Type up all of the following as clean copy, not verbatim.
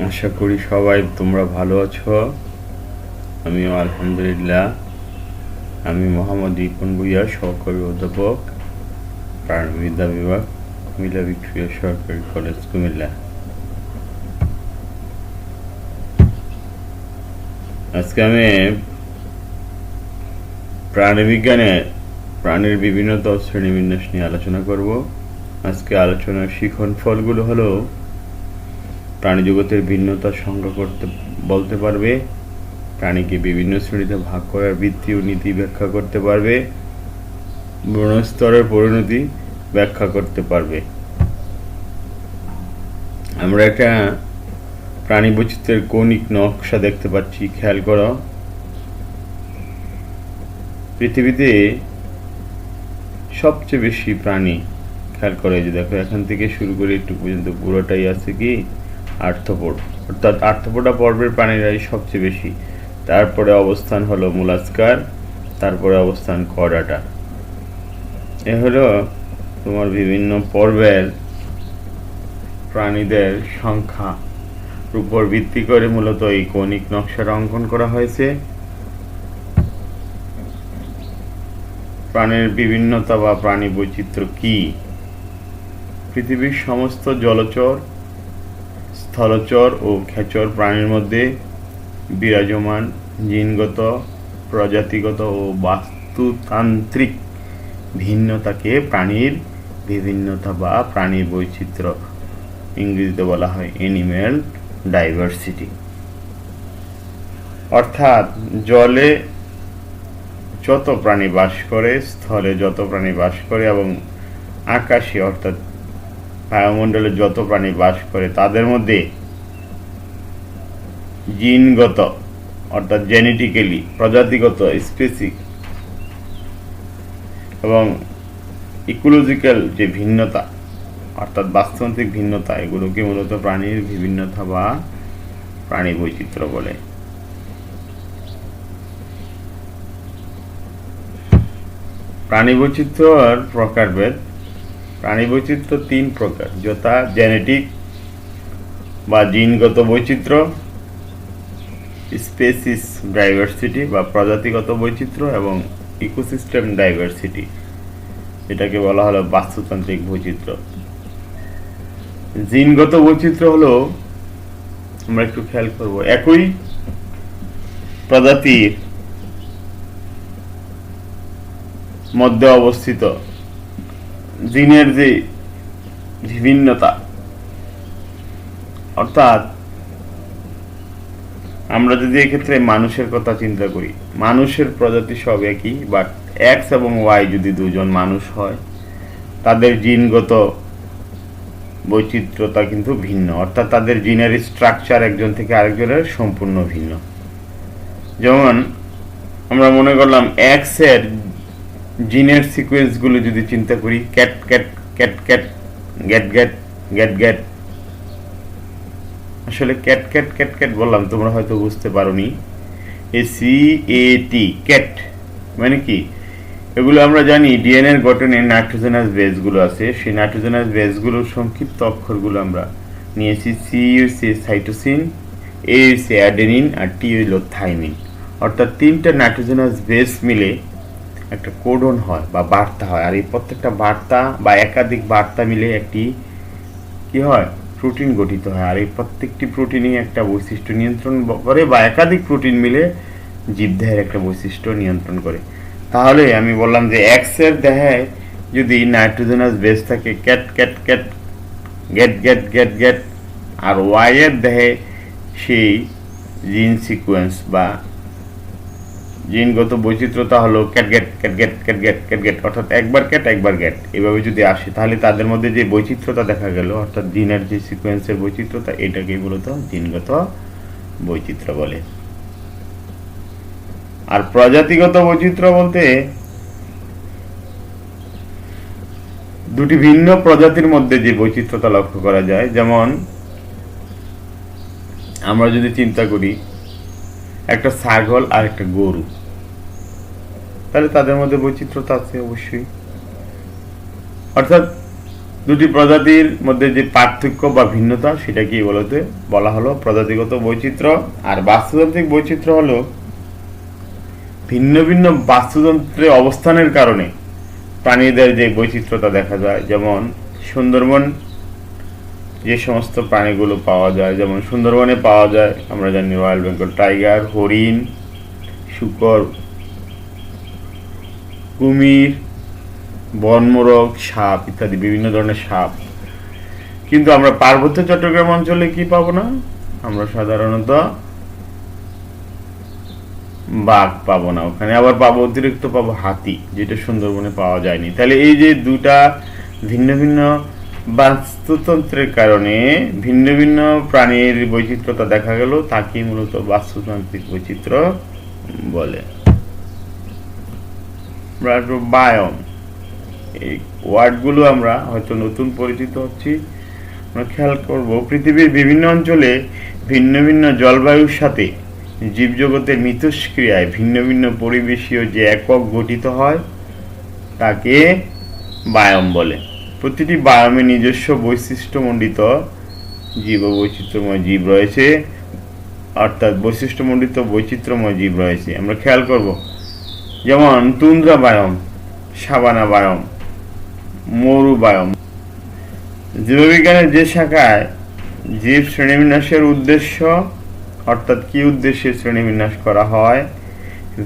আশা করি সবাই তোমরা ভালো আছো। আমিও আলহামদুলিল্লাহ। আমি মোহাম্মদ রিপন ভূঁইয়া, সহকারী অধ্যাপক, প্রাণিবিদ্যা বিভাগ, কুমিল্লা ভিক্টোরিয়া সরকারি কলেজ, কুমিল্লা। আজকে আমি প্রাণীবিজ্ঞানে প্রাণীর বিভিন্নতা ও শ্রেণীবিন্যাস নিয়ে আলোচনা করব। আজকে আলোচনার শিখন ফলগুলো হলো: প্রাণী জগতের ভিন্নতা সংজ্ঞা করতে বলতে পারবে, প্রাণীকে বিভিন্ন শ্রেণীতে ভাগ করার ভিত্তি ও নীতি ব্যাখ্যা করতে পারবে, বর্ণস্তরের পরিণতি ব্যাখ্যা করতে পারবে। আমরা একটা প্রাণী বৈচিত্র্যের কৌণিক নকশা দেখতে পাচ্ছি, খেয়াল করো। পৃথিবীতে সবচেয়ে বেশি প্রাণী, খেয়াল করে যে দেখো, এখান থেকে শুরু করে একটু পর্যন্ত পুরোটাই আছে কি আর্থ্রোপড, অর্থাৎ আর্থ্রোপোডা পর্বের প্রাণীরাই সবচেয়ে বেশি। তারপরে অবস্থান হলো মোলাস্কার, তারপরে অবস্থান কর্ডাটা। এ হলো তোমার বিভিন্ন পর্বের প্রাণীদের সংখ্যা উপর ভিত্তি করে মূলত এই কৌণিক নকশার অঙ্কন করা হয়েছে। প্রাণীর বিভিন্নতা বা প্রাণী বৈচিত্র্য কি? পৃথিবীর সমস্ত জলচর, স্থলচর ও খেচর প্রাণীর মধ্যে বিরাজমান জিনগত, প্রজাতিগত ও বাস্তুতান্ত্রিক ভিন্নতাকে প্রাণীর বিভিন্নতা বা প্রাণী বৈচিত্র্য ইংরেজিতে বলা হয় অ্যানিম্যাল ডাইভার্সিটি। অর্থাৎ জলে যত প্রাণী বাস করে, স্থলে যত প্রাণী বাস করে এবং আকাশে অর্থাৎ বায়ুমণ্ডলে যত প্রাণী বাস করে, তাদের মধ্যে জিনগত অর্থাৎ জেনেটিক্যালি, প্রজাতিগত স্পেসিক এবং ইকোলজিক্যাল যে ভিন্নতা অর্থাৎ বাস্তুতান্ত্রিক ভিন্নতা, এগুলোকে মূলত প্রাণীর বিভিন্নতা বা প্রাণী বৈচিত্র্য বলে। প্রাণী বৈচিত্র্যের প্রকারভেদ। প্রাণী বৈচিত্র্য তিন প্রকার, যথা জেনেটিক বা জিনগত বৈচিত্র্য, স্পেসিস ডাইভার্সিটি বা প্রজাতিগত বৈচিত্র্য, এবং ইকোসিস্টেম ডাইভার্সিটি, এটাকে বলা হলো বাস্তুতান্ত্রিক বৈচিত্র্য। জিনগত বৈচিত্র্য হলো, আমরা একটু খেয়াল করব, একই প্রজাতির মধ্যে অবস্থিত জিনের যে বিভিন্নতা, অর্থাৎ আমরা যদি এক্ষেত্রে মানুষের কথা চিন্তা করি, মানুষের প্রজাতি সব একই, বাট এক্স এবং ওয়াই যদি দুজন মানুষ হয়, তাদের জিনগত বৈচিত্র্যতা কিন্তু ভিন্ন, অর্থাৎ তাদের জিনের স্ট্রাকচার একজন থেকে আরেকজনের সম্পূর্ণ ভিন্ন। যেমন আমরা মনে করলাম এক্স এর জিনের সিকোয়েন্সগুলো যদি চিন্তা করি, ক্যাট ক্যাট ক্যাট ক্যাট, গ্যাট গ্যাট গ্যাট গ্যাট। আসলে ক্যাট ক্যাট ক্যাট ক্যাট বললাম, তোমরা হয়তো বুঝতে পারোনি। CAT, ক্যাট মানে কি? এগুলো আমরা জানি ডিএনএর গঠনে নাইট্রোজেনাস বেসগুলো আছে, সেই নাইট্রোজেনাস বেসগুলোর সংক্ষিপ্ত অক্ষরগুলো আমরা নিয়েছি। সি হচ্ছে সাইটোসিন, এ হচ্ছে অ্যাডেনিন, আর টি হইল থাইমিন। অর্থাৎ তিনটা নাইট্রোজেনাস বেস মিলে একটা কোডন হয় বা বার্তা হয়, আর এই প্রত্যেকটা বার্তা বা একাধিক বার্তা মিলে একটি কি হয়, প্রোটিন গঠিত হয়। আর এই প্রত্যেকটি প্রোটিনই একটা বৈশিষ্ট্য নিয়ন্ত্রণ করে, বা একাধিক প্রোটিন মিলে জীবদেহের একটা বৈশিষ্ট্য নিয়ন্ত্রণ করে। তাহলে আমি বললাম যে এক্স এর দেহে যদি নাইট্রোজেনাস বেস থাকে ক্যাট ক্যাট ক্যাট, গ্যাট গ্যাট গ্যাট গ্যাট, আর ওয়াই এর দেহে সেই জিন সিকোয়েন্স বা জিনগত বৈচিত্র্যতা হলো ক্যাট গ্যাট ক্যাট গ্যাট ক্যাট গ্যাট ক্যাট গ্যাট, অর্থাৎ একবার ক্যাট একবার গ্যাট, এভাবে যদি আসে, তাহলে তাদের মধ্যে যে বৈচিত্র্যতা দেখা গেল, অর্থাৎ জিনের যে সিকোয়েন্সের বৈচিত্র্যতা, এটাকে মূলত জিনগত বৈচিত্র্য বলে। আর প্রজাতিগত বৈচিত্র্য বলতে দুটি ভিন্ন প্রজাতির মধ্যে যে বৈচিত্র্যতা লক্ষ্য করা যায়। যেমন আমরা যদি চিন্তা করি একটা ছাগল আর একটা গরু, তাহলে তাদের মধ্যে বৈচিত্র্যতা আছে অবশ্যই। অর্থাৎ দুটি প্রজাতির মধ্যে যে পার্থক্য বা ভিন্নতা সেটাকে বলা হলো প্রজাতিগত বৈচিত্র্য। আর বাস্তুতান্ত্রিক বৈচিত্র্য হলো ভিন্ন ভিন্ন বাস্তুতন্ত্রে অবস্থানের কারণে প্রাণীদের যে বৈচিত্র্যতা দেখা যায়। যেমন সুন্দরবন যে সমস্ত প্রাণীগুলো পাওয়া যায়, যেমন সুন্দরবনে পাওয়া যায় আমরা জানি রয়্যাল বেঙ্গল টাইগার, হরিণ, শূকর, কুমির, বনমোরগ, সাপ ইত্যাদি বিভিন্ন ধরনের সাপ। কিন্তু আমরা পার্বত্য চট্টগ্রাম অঞ্চলে কি পাবো না? আমরা সাধারণত বাঘ পাবো না, ওখানে আবার পাবো অতিরিক্ত পাবো হাতি, যেটা সুন্দরবনে পাওয়া যায়নি। তাহলে এই যে দুটা ভিন্ন ভিন্ন বাস্তুতন্ত্রের কারণে ভিন্ন ভিন্ন প্রাণীর বৈচিত্র্যতা দেখা গেল, তাকে মূলত বাস্তুতান্ত্রিক বৈচিত্র্য বলে। বায়োম, এই ওয়ার্ডগুলো আমরা হয়তো নতুন পরিচিত হচ্ছি। আমরা খেয়াল করব পৃথিবীর বিভিন্ন অঞ্চলে ভিন্ন ভিন্ন জলবায়ুর সাথে জীবজগতের মিথস্ক্রিয়ায় ভিন্ন ভিন্ন পরিবেশীয় যে একক গঠিত হয় তাকে বায়োম বলে। প্রতিটি বায়োমে নিজস্ব বৈশিষ্ট্যমণ্ডিত বৈচিত্র্যময় জীব রয়েছে, অর্থাৎ বৈশিষ্ট্যমণ্ডিত বৈচিত্র্যময় জীব রয়েছে। আমরা খেয়াল করব যেমন তুন্দ্রা বায়োম, সাভানা বায়োম, মরু বায়োম। জীববিজ্ঞানের যে শাখায় জীব শ্রেণীবিন্যাসের উদ্দেশ্য, অর্থাৎ কি উদ্দেশ্যে শ্রেণীবিন্যাস করা হয়,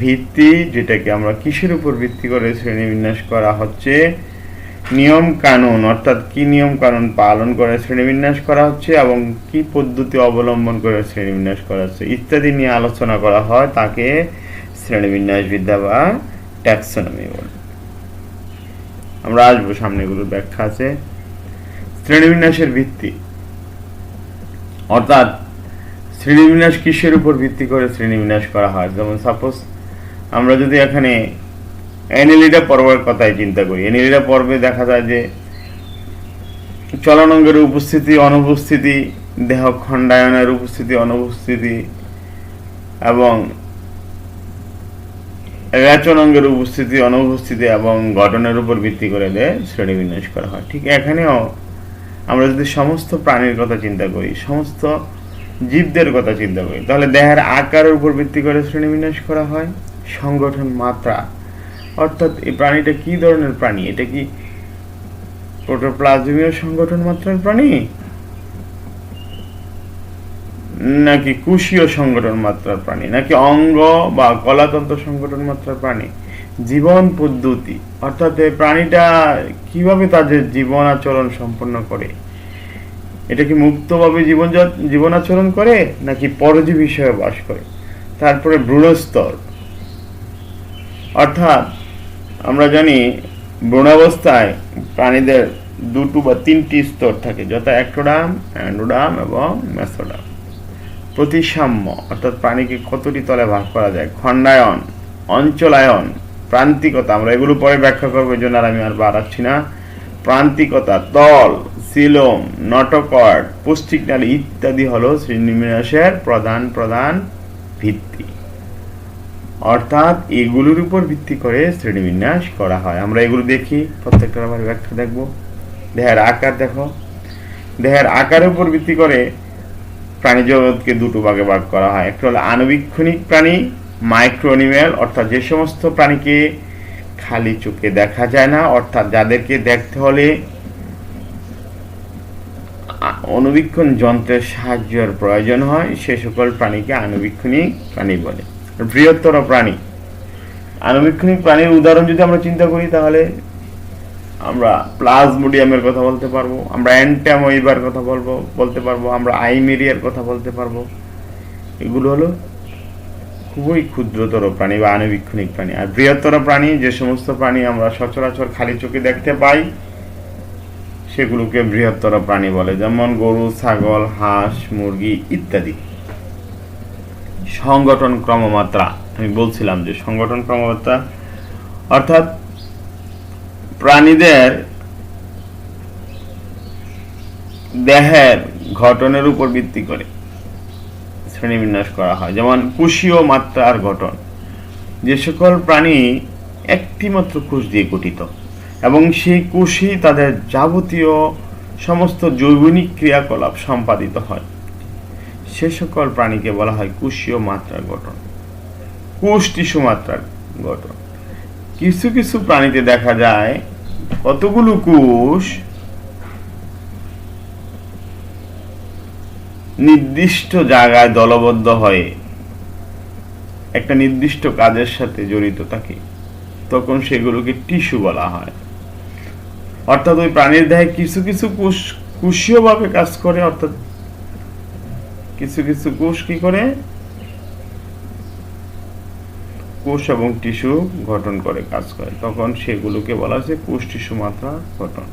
ভিত্তি, যেটাকে আমরা কিসের উপর ভিত্তি করে শ্রেণীবিন্যাস করা হচ্ছে, নিয়ম কানুন, অর্থাৎ কি নিয়ম কানুন পালন করে শ্রেণীবিন্যাস করা হচ্ছে এবং কি পদ্ধতি অবলম্বন করে শ্রেণীবিন্যাস করা হচ্ছে ইত্যাদি নিয়ে আলোচনা করা হয়, তাকে শ্রেণীবিন্যাসবিদ্যা বা ট্যাক্সোনমি বলে। আমরা আসবো সামনে, এগুলোর ব্যাখ্যা আছে। শ্রেণীবিন্যাসের ভিত্তি, অর্থাৎ শ্রেণীবিন্যাস কিসের উপর ভিত্তি করে শ্রেণীবিন্যাস করা হয়। যেমন সাপোজ আমরা যদি এখানে অ্যানিলিডা পর্বের কথাই চিন্তা করি, অ্যানিলিডা পর্বে দেখা যায় যে চলনাঙ্গের উপস্থিতি অনুপস্থিতি, দেহ খণ্ডায়নের উপস্থিতি অনুপস্থিতি এবং রেচনাঙ্গের উপস্থিতি অনুপস্থিতি এবং গঠনের উপর ভিত্তি করে শ্রেণীবিন্যাস করা হয়। ঠিক এখানেও আমরা যদি সমস্ত প্রাণীর কথা চিন্তা করি, সমস্ত জীবদের কথা চিন্তা করি, তাহলে দেহের আকারের উপর ভিত্তি করে শ্রেণীবিন্যাস করা হয়। সংগঠন মাত্রা, অর্থাৎ এই প্রাণীটা কি ধরনের প্রাণী, এটা কি প্রোটোপ্লাজমীয় সংগঠন মাত্রার প্রাণী নাকি কোষীয় সংগঠন মাত্রার প্রাণী, নাকি অঙ্গ বা কলাতন্ত্র সংগঠন মাত্রার প্রাণী। জীবন পদ্ধতি, অর্থাৎ এই প্রাণীটা কিভাবে তাদের জীবন আচরণ সম্পন্ন করে, এটা কি মুক্তভাবে জীবন আচরণ করে নাকি পরজীবী হিসেবে বাস করে। তারপরে ভ্রূণস্তর, অর্থাৎ আমরা জানি ভ্রূণাবস্থায় প্রাণীদের দুটো বা তিনটি স্তর থাকে, যথা অ্যাক্টোডার্ম, অ্যান্ডোডার্ম এবং মেসোডার্ম। প্রতিসাম্য, অর্থাৎ প্রাণীকে কতটি তলে ভাগ করা যায়। খণ্ডায়ন, অঞ্চলায়ন, প্রান্তিকতা, আমরা এগুলো পরে ব্যাখ্যা করবো, এই জন্য আমি আর বাড়াচ্ছি না। প্রান্তিকতা, তল, সিলোম, নটোকর্ড, পুষ্টিক নালী ইত্যাদি হলো শ্রেণীবিন্যাসের প্রধান প্রধান ভিত্তি, অর্থাৎ এগুলোর উপর ভিত্তি করে শ্রেণীবিন্যাস করা হয়। আমরা এগুলো দেখি, প্রত্যেকটার আবার ব্যাখ্যা দেখব। দেহের আকার দেখো, দেহের আকারের উপর ভিত্তি করে প্রাণী জগৎকে দুটো ভাগে ভাগ করা হয়। একটা হলো আণুবীক্ষণিক প্রাণী, মাইক্রো অ্যানিম্যাল, অর্থাৎ যে সমস্ত প্রাণীকে খালি চোখে দেখা যায় না, অর্থাৎ যাদেরকে দেখতে হলে অণুবীক্ষণ যন্ত্রের সাহায্যের প্রয়োজন হয়, সে সকল প্রাণীকে আণুবীক্ষণিক প্রাণী বলে। বৃহত্তর প্রাণী, আণুবীক্ষণিক প্রাণীর উদাহরণ যদি আমরা চিন্তা করি, তাহলে আমরা প্লাজমোডিয়ামের কথা বলতে পারবো, আমরা অ্যান্টামোইবার কথা বলতে পারবো, আমরা আইমেরিয়ার কথা বলতে পারবো। এগুলো হলো খুবই ক্ষুদ্রতর প্রাণী বা আণুবীক্ষণিক প্রাণী। আর বৃহত্তর প্রাণী, যে সমস্ত প্রাণী আমরা সচরাচর খালি চোখে দেখতে পাই, সেগুলোকে বৃহত্তর প্রাণী বলে, যেমন গরু, ছাগল, হাঁস, মুরগি ইত্যাদি। সংগঠন ক্রমমাত্রা, আমি বলছিলাম যে সংগঠন ক্রমমাত্রা অর্থাৎ প্রাণীদের দেহের গঠনের উপর ভিত্তি করে শ্রেণীবিন্যাস করা হয়। যেমন কোষীয় মাত্রার গঠন, যে সকল প্রাণী একটি মাত্র কোষ দিয়ে গঠিত, এবং সেই কোষেই তাদের যাবতীয় সমস্ত জৈবনিক ক্রিয়াকলাপ সম্পাদিত হয়। সে সকল প্রাণীকে বলা হয় কোষীয় মাত্রার গঠন, কোষ টিস্যু মাত্রার গঠন। কিছু কিছু প্রাণীতে দেখা যায় কতগুলো কোষ নির্দিষ্ট জায়গায় দলবদ্ধ হয়ে একটা নির্দিষ্ট কাজের সাথে জড়িত থাকে, তখন সেগুলোকে টিস্যু বলা হয়। অর্থাৎ ওই প্রাণীর দেহে কিছু কিছু কোষ কোষীয় ভাবে কাজ করে, অর্থাৎ কিছু কিছু কোষ কি করে, কোষ এবং টিস্যু গঠন করে কাজ করে, তখন সেগুলোকে বলা হচ্ছে কোষ টিস্যু মাত্রা গঠন,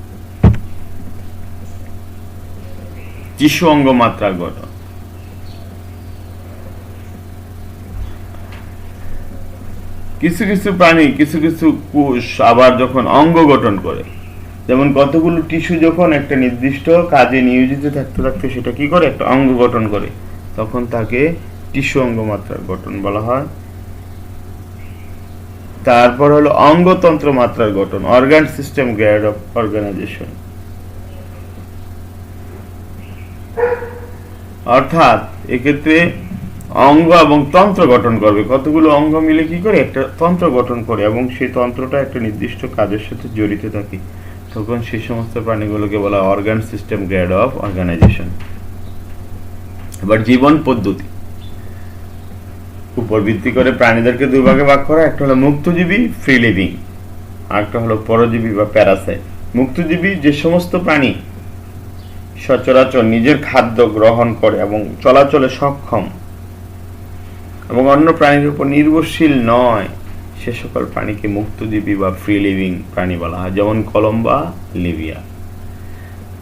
টিস্যু অঙ্গ মাত্রার গঠন। কিছু কিছু প্রাণী কিছু কিছু কোষ আবার যখন অঙ্গ গঠন করে, যেমন কতগুলো টিস্যু যখন একটা নির্দিষ্ট কাজে নিয়োজিত থাকতে থাকতে সেটা কি করে, একটা অঙ্গ গঠন করে, তখন তাকে টিস্যু অঙ্গ মাত্রার গঠন বলা হয়। তারপর হলো অঙ্গতন্ত্র মাত্রার গঠন, organ system grade of organisation. অর্থাৎ এক্ষেত্রে অঙ্গ এবং তন্ত্র গঠন করবে, কতগুলো অঙ্গ মিলে কি করে একটা তন্ত্র গঠন করে, এবং সেই তন্ত্রটা একটা নির্দিষ্ট কাজের সাথে জড়িত থাকে, তখন সেই সমস্ত প্রাণীগুলোকে বলা হয় organ system grade of organisation. এবার জীবন পদ্ধতি উপর ভিত্তি করে প্রাণীদেরকে দুই ভাগে ভাগ করা, একটা হলো মুক্তজীবী ফ্রি লিভিং, আর একটা হলো পরজীবী বা প্যারাসাইট। মুক্তজীবী যে সমস্ত প্রাণী সচরাচর নিজের খাদ্য গ্রহণ করে এবং চলাচলে সক্ষম এবং অন্য প্রাণীর উপর নির্ভরশীল নয়, সে সকল প্রাণীকে মুক্তজীবী বা ফ্রি লিভিং প্রাণী বলা হয়, যেমন কলম্বা, লিবিয়া।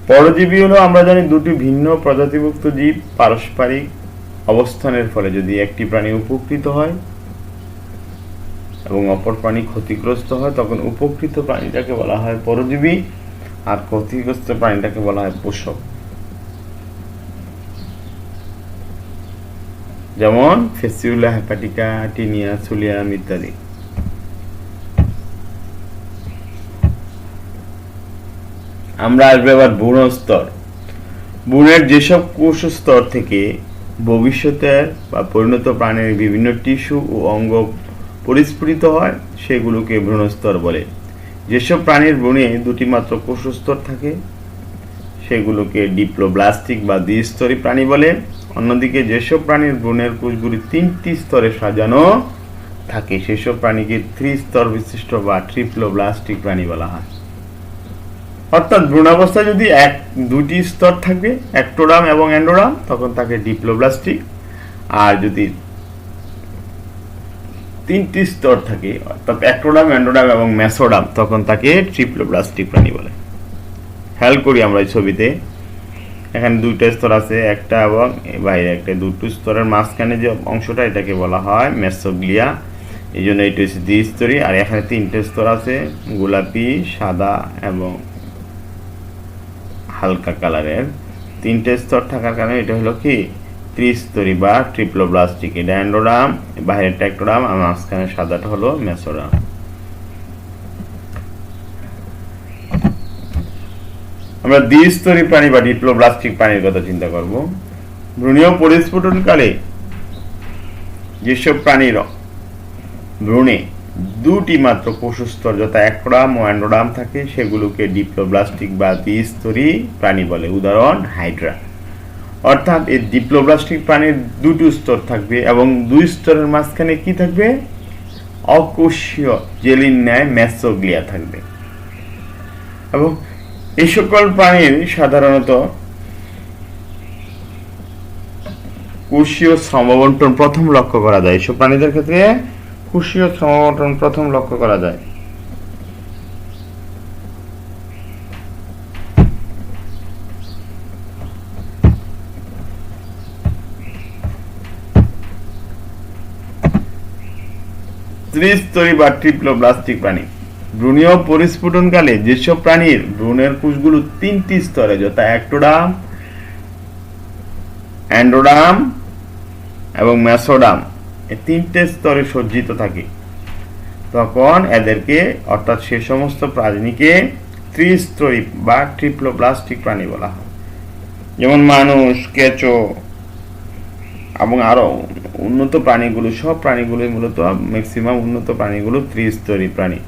পরজীবী হলো আমরা জানি দুটি ভিন্ন প্রজাতিভুক্ত জীব পারস্পরিক অবস্থানের ফলে যদি একটি প্রাণী উপকৃত হয় এবং অপর প্রাণী ক্ষতিগ্রস্ত হয়, তখন উপকৃত প্রাণীটাকে বলা হয় পরজীবী আর ক্ষতিগ্রস্ত প্রাণীটাকে বলা হয় পোষক। যেমন ফেসিউলা হেপাটিকা, টিনিয়া, সুলিয়াম ইত্যাদি। আমরা আসবে এবার ভ্রূণ স্তর। ভ্রূণের যেসব কোষ স্তর থেকে ভবিষ্যতের বা পরিণত প্রাণীর বিভিন্ন টিস্যু ও অঙ্গ পরিস্ফুটিত হয় সেগুলোকে ভ্রূণ স্তর বলে। যেসব প্রাণীর ভ্রূণে দুটি মাত্র কোষ স্তর থাকে সেগুলোকে ডিপ্লোব্লাস্টিক বা দ্বিস্তরী প্রাণী বলে। অন্যদিকে যেসব প্রাণীর ভ্রূণের কোষগুলি তিনটি স্তরে সাজানো থাকে সেসব প্রাণীকে ত্রিস্তর বিশিষ্ট বা ট্রিপ্লোব্লাস্টিক প্রাণী বলা হয়। অর্থাৎ ভ্রূণাবস্থায় যদি দুটি স্তর থাকবে, অ্যাক্টোডার্ম এবং এন্ডোডার্ম, তখন তাকে ডিপ্লোব্লাস্টিক, আর যদি তিনটি স্তর থাকে অর্থাৎ অ্যাক্টোডার্ম, এন্ডোডার্ম এবং মেসোডার্ম, তখন তাকে ট্রিপ্লোব্লাস্টিক প্রাণী বলে। খেয়াল করি আমরা এই ছবিতে, এখানে দুইটা স্তর আছে, একটা এবং বাইরে একটা, দুটো স্তরের মাঝখানে যে অংশটা এটাকে বলা হয় মেসোগ্লিয়া, এই জন্য এটা হচ্ছে দ্বিস্তরী। আর এখানে তিনটে স্তর আছে, গোলাপি, সাদা এবং হালকা কালারের তিনটে স্তর থাকার কারণে এটা হলো কি ত্রিস্তরী বা ট্রিপ্লোব্লাস্টিক। এটা এন্ডোডার্ম, বাইরের ট্যাক্টোডার্ম, আর মাঝখানে সাদাটা হলো মেসোডার্ম। আমরা দ্বিস্তরী প্রাণী বা ডিপ্লোব্লাস্টিক প্রাণীর কথা চিন্তা করব। ভ্রূণীয় পরিস্ফুটনকালে যেসব প্রাণীর ভ্রূণে দুটি মাত্র কোষস্তর যথা অ্যাক্টোডার্ম ও এন্ডোডার্ম থাকে সেগুলোকে ডিপ্লোব্লাস্টিক বা দ্বিস্তরী প্রাণী বলে। উদাহরণ হাইড্রা। অর্থাৎ এই ডিপ্লোব্লাস্টিক প্রাণীর দুটো স্তর থাকবে এবং দুই স্তরের মাঝখানে কি থাকবে, অকোষীয় জেলির ন্যায় মেসোগ্লিয়া থাকবে। এবং এই সকল প্রাণীর সাধারণত কোষীয় শ্রমবন্টন প্রথম লক্ষ্য করা যায়। এসব প্রাণীদের ক্ষেত্রে কোষীয় শ্রমবন্টন প্রথম লক্ষ্য করা যায়। ত্রিস্তরী বা ট্রিপ্লোব্লাস্টিক প্রাণী। ভ্রূণীয় পরিস্ফুটনকালে যেসব প্রাণীর ভ্রূণের কোষগুলো তিনটি স্তরে যথা অ্যাক্টোডার্ম, এন্ডোডার্ম এবং মেসোডার্ম এই তিনটে স্তরে সজ্জিত থাকে তখন এদেরকে অর্থাৎ সে সমস্ত প্রাণীকে ত্রিস্তরী বা ট্রিপ্লোপ্লাস্টিক প্রাণী বলা হয়। যেমন মানুষ, কেঁচো এবং আরো উন্নত প্রাণীগুলো, সব প্রাণীগুলোই মূলত ম্যাক্সিমাম উন্নত প্রাণীগুলো ত্রিস্তরী প্রাণী।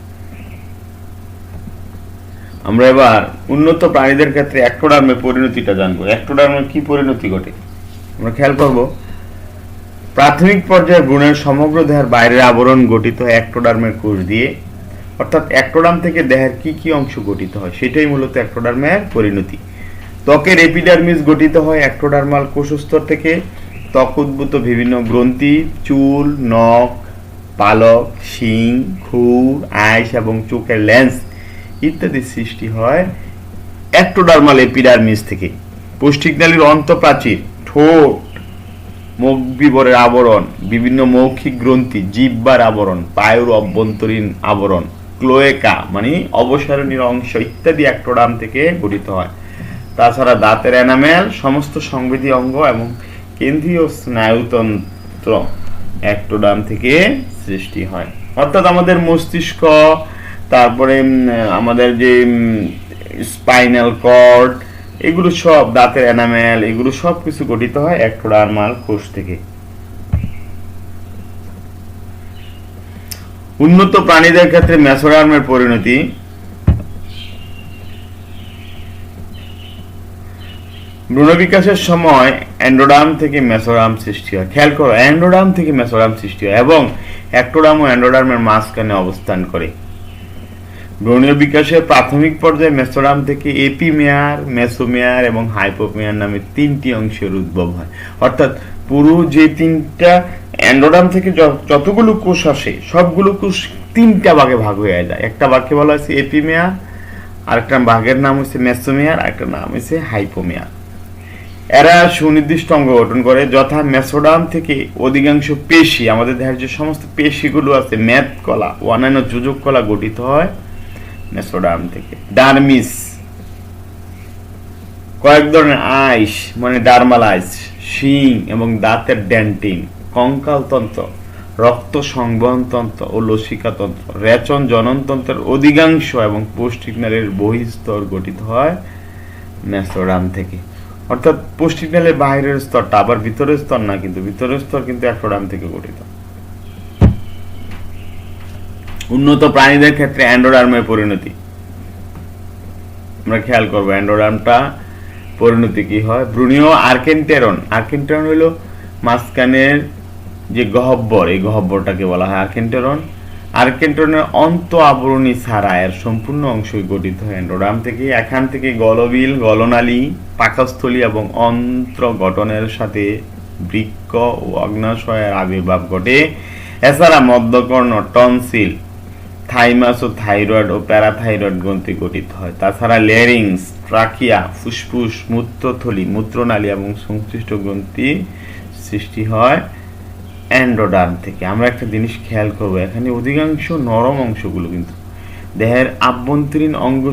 আমরা এবার উন্নত প্রাণীদের ক্ষেত্রে অ্যাক্টোডার্মের পরিণতিটা জানবো। অ্যাক্টোডার্মের কি পরিণতি ঘটে আমরা খেয়াল করব। প্রাথমিক পর্যায়ে ভ্রূণের সমগ্র দেহের বাইরের আবরণ গঠিত হয় অ্যাক্টোডার্মের কোষ দিয়ে। অর্থাৎ অ্যাক্টোডার্ম থেকে দেহের কি কি অংশ গঠিত হয় সেটাই মূলত অ্যাক্টোডার্মের পরিণতি। ত্বকের এপিডার্মিস গঠিত হয় অ্যাক্টোডার্মাল কোষস্তর থেকে। ত্বক উদ্ভূত বিভিন্ন গ্রন্থি, চুল, নখ, পালক, শিং, খুর, আইস এবং চোখের লেন্স ইত্যাদি সৃষ্টি হয় অ্যাক্টোডার্মাল এপিডার্মিস থেকে। পৌষ্টিকনালীর অন্তঃপ্রাচীর, ঠোঁট, মুখ বিবরের আবরণ, বিভিন্ন মৌখিক গ্রন্থি, জিহ্বার আবরণ, পায়ুর অভ্যন্তরীণ আবরণ, ক্লোয়েকা মানে অবসারণীর অংশ ইত্যাদি অ্যাক্টোডার্ম থেকে গঠিত হয়। তাছাড়া দাঁতের এনামেল, সমস্ত সংবেদী অঙ্গ এবং কেন্দ্রীয় স্নায়ুতন্ত্র অ্যাক্টোডার্ম থেকে সৃষ্টি হয়। অর্থাৎ আমাদের মস্তিষ্ক, তারপরে আমাদের যে স্পাইনাল কর্ড, এগুলো সব, দাঁতের এনামেল, এগুলো সব কিছু গঠিত হয় অ্যাক্টোডার্মাল কোষ থেকে। উন্নত প্রাণীদের ক্ষেত্রে মেসোডার্মের পরিণতি। ভ্রূণ বিকাশের সময় এন্ডোডার্ম থেকে মেসোডার্ম সৃষ্টি হয়। খেয়াল করো, এন্ডোডার্ম থেকে মেসোডার্ম সৃষ্টি হয় এবং অ্যাক্টোডার্ম ও এন্ডোডার্মের মাঝখানে অবস্থান করে। ভ্রূণীয় বিকাশের প্রাথমিক পর্যায়ে মেসোডার্ম থেকে এপিমেয়ার, মেসোমেয়ার এবং হাইপোমেয়ার নামে তিনটি অংশের উদ্ভব হয়। অর্থাৎ পুরো যে তিনটা এন্ডোডার্ম থেকে যতগুলো কোষ আসে সবগুলো কোষ তিনটা ভাগে ভাগ হয়ে যায়। একটা ভাগকে বলা হয়েছে এপিমেয়ার, আরেকটা ভাগের নাম হচ্ছে মেসোমেয়ার, আরেকটা নাম হচ্ছে হাইপোমেয়ার। এরা সুনির্দিষ্ট অঙ্গ গঠন করে, যথা মেসোডার্ম থেকে অধিকাংশ পেশি, আমাদের দেহের যে সমস্ত পেশিগুলো আছে, মেদ কলা ও অন্যান্য যোজক কলা গঠিত হয় মেসোডার্ম থেকে। ডার্মিস, কয়েক ধরনের আইস মানে ডার্মাল আইস, শিং এবং দাঁতের ডেন্টিন, কঙ্কাল তন্ত্র, রক্ত সংবহন তন্ত্র ও লসিকা তন্ত্র, রেচন জননতন্ত্রের অধিকাংশ এবং পৌষ্টিকনালীর বহিঃস্তর গঠিত হয় মেসোডার্ম থেকে। অর্থাৎ পৌষ্টিকনালীর বাইরের স্তরটা, আবার ভিতরের স্তর না, কিন্তু ভিতরের স্তর কিন্তু অ্যাক্টোডার্ম থেকে গঠিত। উন্নত প্রাণীদের ক্ষেত্রে এন্ডোডার্মের পরিণতি আমরা খেয়াল করবো। এন্ডোডার্মটা পরিণতি কি হয়? ভ্রূণীয় আর্কেন্টেরন, আর্কেন্টেরন হলো মাঝখানের যে গহ্বর, এই গহ্বরটাকে বলা হয় আর্কেন্টেরন। আর্কেন্টেরনের অন্ত আবরণী ছাড়া এর সম্পূর্ণ অংশই গঠিত হয় এন্ডোডার্ম থেকে। এখান থেকে গলবিল, গলনালী, পাকস্থলী এবং অন্ত্র গঠনের সাথে বৃক্ক ও অগ্নাশয়ের আবির্ভাব ঘটে। এছাড়া মধ্যকর্ণ, টনসিল, থাইমাস ও থাইরয়েড ও প্যারাথাইরয়েড গ্রন্থি গঠিত হয়। তাছাড়া লেরিংস, ট্রাকিয়া, ফুসফুস, মূত্রথলি, মূত্রনালী এবং সংশ্লিষ্ট গ্রন্থি সৃষ্টি হয় এন্ডোডার্ম থেকে। আমরা একটা জিনিস খেয়াল করবো, এখানে অধিকাংশ নরম অংশগুলো কিন্তু দেহের আভ্যন্তরীণ অঙ্গ।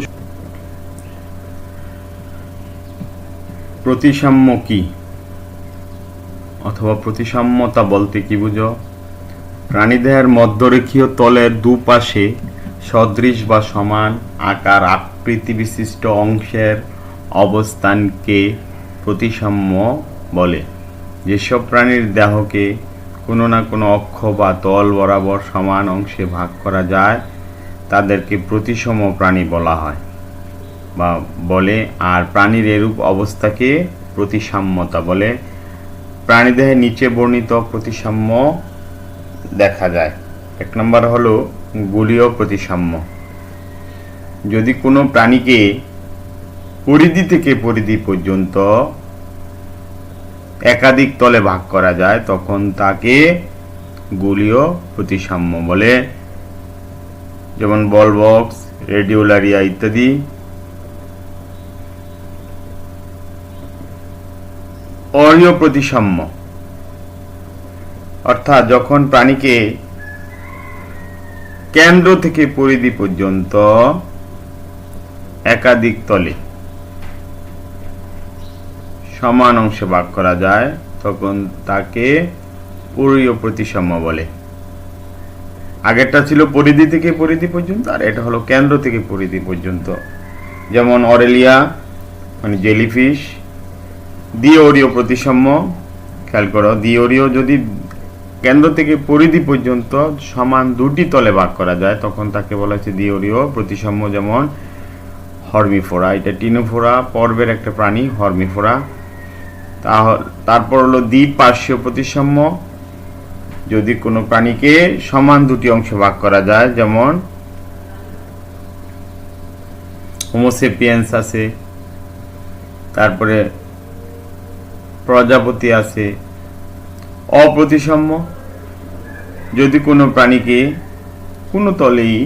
প্রতিসাম্য কি অথবা প্রতিসাম্যতা বলতে কি বুঝো? প্রাণীদেহের মধ্যরেখীয় তলের দুপাশে সদৃশ বা সমান আকার আকৃতি বিশিষ্ট অংশের অবস্থানকে প্রতিসাম্য বলে। যেসব প্রাণীর দেহকে কোনো না কোনো অক্ষ বা তল বরাবর সমান অংশে ভাগ করা যায় তাদেরকে প্রতিসম প্রাণী বলা হয় বা বলে। আর প্রাণীর এরূপ অবস্থাকে প্রতিসাম্যতা বলে। প্রাণীদেহের নিচে বর্ণিত প্রতিসাম্য দেখা যায়। এক নম্বর হলো গোলীয় প্রতিসাম্য। যদি কোনো প্রাণীকে পরিধি থেকে পরিধি পর্যন্ত একাধিক তলে ভাগ করা যায় তখন তাকে গোলীয় প্রতিসাম্য বলে। যেমন বল বক্স, রেডিওলারিয়া ইত্যাদি। অরীয় প্রতিসাম্য অর্থাৎ যখন প্রাণীকে কেন্দ্র থেকে পরিধি পর্যন্ত একাধিক তলে সমান অংশে ভাগ করা যায় তখন তাকে অরীয় প্রতিসাম্য বলে। আগেরটা ছিল পরিধি থেকে পরিধি পর্যন্ত, আর এটা হলো কেন্দ্র থেকে পরিধি পর্যন্ত। যেমন অরেলিয়া মানে জেলিফিশ, দ্বিঅরীয় প্রতিসাম্য। খেয়াল করো, দ্বিঅরীয় যদি কেন্দ্র থেকে পরিধি পর্যন্ত সমান দুটি তলে ভাগ করা যায় তখন তাকে বলা হচ্ছে দ্বিঅরীয় প্রতিসাম্য। যেমন হর্মিফোরা, এটা টিনোফোরা পর্বের একটা প্রাণী, হর্মিফোরা। তারপর হলো দ্বিপার্শ্বীয় প্রতিসাম্য, যদি কোনো প্রাণীকে সমান দুটি অংশে ভাগ করা যায়, যেমন হোমোসেপিয়েন্স আছে, তারপরে প্রজাপতি আছে। অপ্রতিসাম্য, যদি কোনো প্রাণীকে কোনো তলেই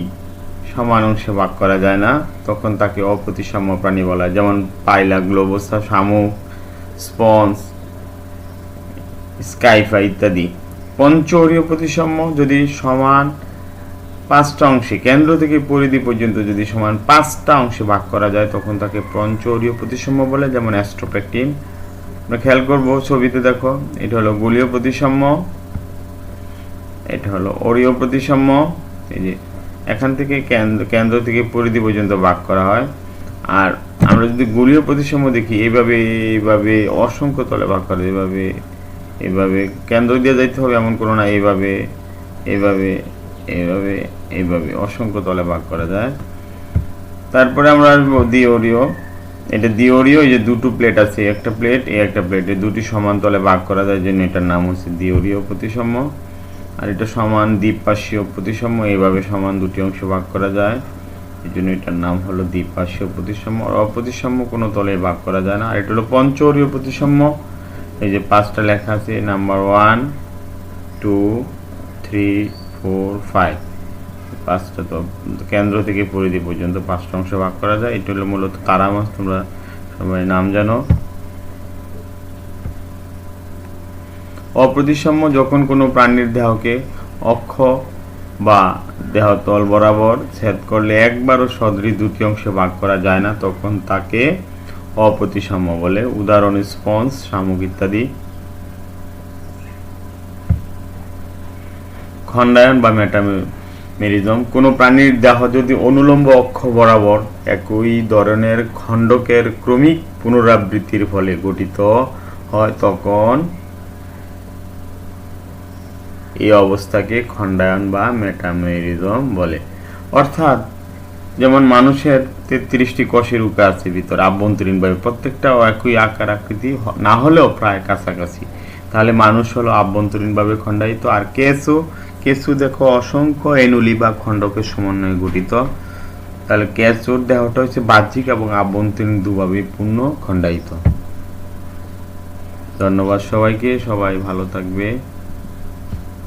সমান অংশে ভাগ করা যায় না তখন তাকে অপ্রতিসাম্য প্রাণী বলা হয়, যেমন পাইলা, গ্লোবোসা, শামুক, স্পঞ্জ, স্কাইফা ইত্যাদি। পঞ্চঅরীয় প্রতিসাম্য, যদি সমান 5টা অংশে কেন্দ্র থেকে পরিধি পর্যন্ত যদি সমান 5টা অংশে ভাগ করা যায় তখন তাকে পঞ্চঅরীয় প্রতিসাম্য বলে, যেমন অ্যাস্ট্রোপ্যাকটিন। আমরা খেয়াল করব ছবিতে, দেখো এটা হলো গোলীয় প্রতিসাম্য, এটা হলো অরীয় প্রতিসাম্য। এই যে এখান থেকে কেন্দ্র থেকে পরিধি পর্যন্ত ভাগ করা হয়। আর আমরা যদি গোলীয় প্রতিসাম্য দেখি, এইভাবে অসংখ্য তলে ভাগ করা, এইভাবে কেন্দ্র দিয়ে যাইতে হবে এমন কোনো না, এইভাবে অসংখ্য তলে ভাগ করা যায়। তারপরে আমরা আসবো দ্বিঅরীয়। এটা দ্বিঅরীয়, এই যে দুটো প্লেট আছে, একটা প্লেট একটা প্লেট, এই দুটি সমান তলে ভাগ করা যায়, জন্য এটার নাম হচ্ছে দ্বিঅরীয় প্রতিসাম্য। আর এটা সমান দ্বিপার্শ্বীয় প্রতিসাম্য, এইভাবে সমান দুটি অংশে ভাগ করা যায়, এই জন্য এটার নাম হলো দ্বিপার্শ্বীয় প্রতিসাম্য। আর অপ্রতিসাম্য কোনো তলে ভাগ করা যায় না। আর এটা হলো পঞ্চঅরীয় প্রতিসাম্য, এই যে 5টা লেখা আছে, নাম্বার 1 2 3 4 5, 5টা তো কেন্দ্র থেকে পরিধি পর্যন্ত 5টা অংশে ভাগ করা যায়। এটা হলো মূলত তারা মাছ, তোমরা সবাই নাম জানো। অপ্রতিসাম্য, যখন কোনো প্রাণীর দেহকে অক্ষ বা দেহতল বরাবর ছেদ করলে একবারও সদৃশ দুটি অংশে ভাগ করা যায় না তখন তাকে অপ্রতিসাম্য বলে। উদাহরণ স্পঞ্জ, শামুক ইত্যাদি। খণ্ডায়ন বা মেটামেরিজম, কোনো প্রাণীর দেহ যদি অনুলম্ব অক্ষ বরাবর একই ধরনের খণ্ডকের ক্রমিক পুনরাবৃত্তির ফলে গঠিত হয় তখন এই অবস্থাকে খণ্ডায়ন বা মেটামেরিজম বলে। অর্থাৎ যেমন মানুষের 33টি কোষের রূপে আছে ভিতরে আভ্যন্তরীণভাবে, প্রত্যেকটা একই আকার আকৃতি না হলেও প্রায় কাছাকাছি, তাহলে মানুষ হলো আভ্যন্তরীণভাবে খণ্ডায়িত। আর কেঁচু দেখো অসংখ্য এনুলি বা খণ্ডকের সমন্বয়ে গঠিত, তাহলে কেঁচুর দেহটা হচ্ছে বাহ্যিক এবং আভ্যন্তরীণ দুভাবে পূর্ণ খণ্ডায়িত। ধন্যবাদ সবাইকে, সবাই ভালো থাকবে।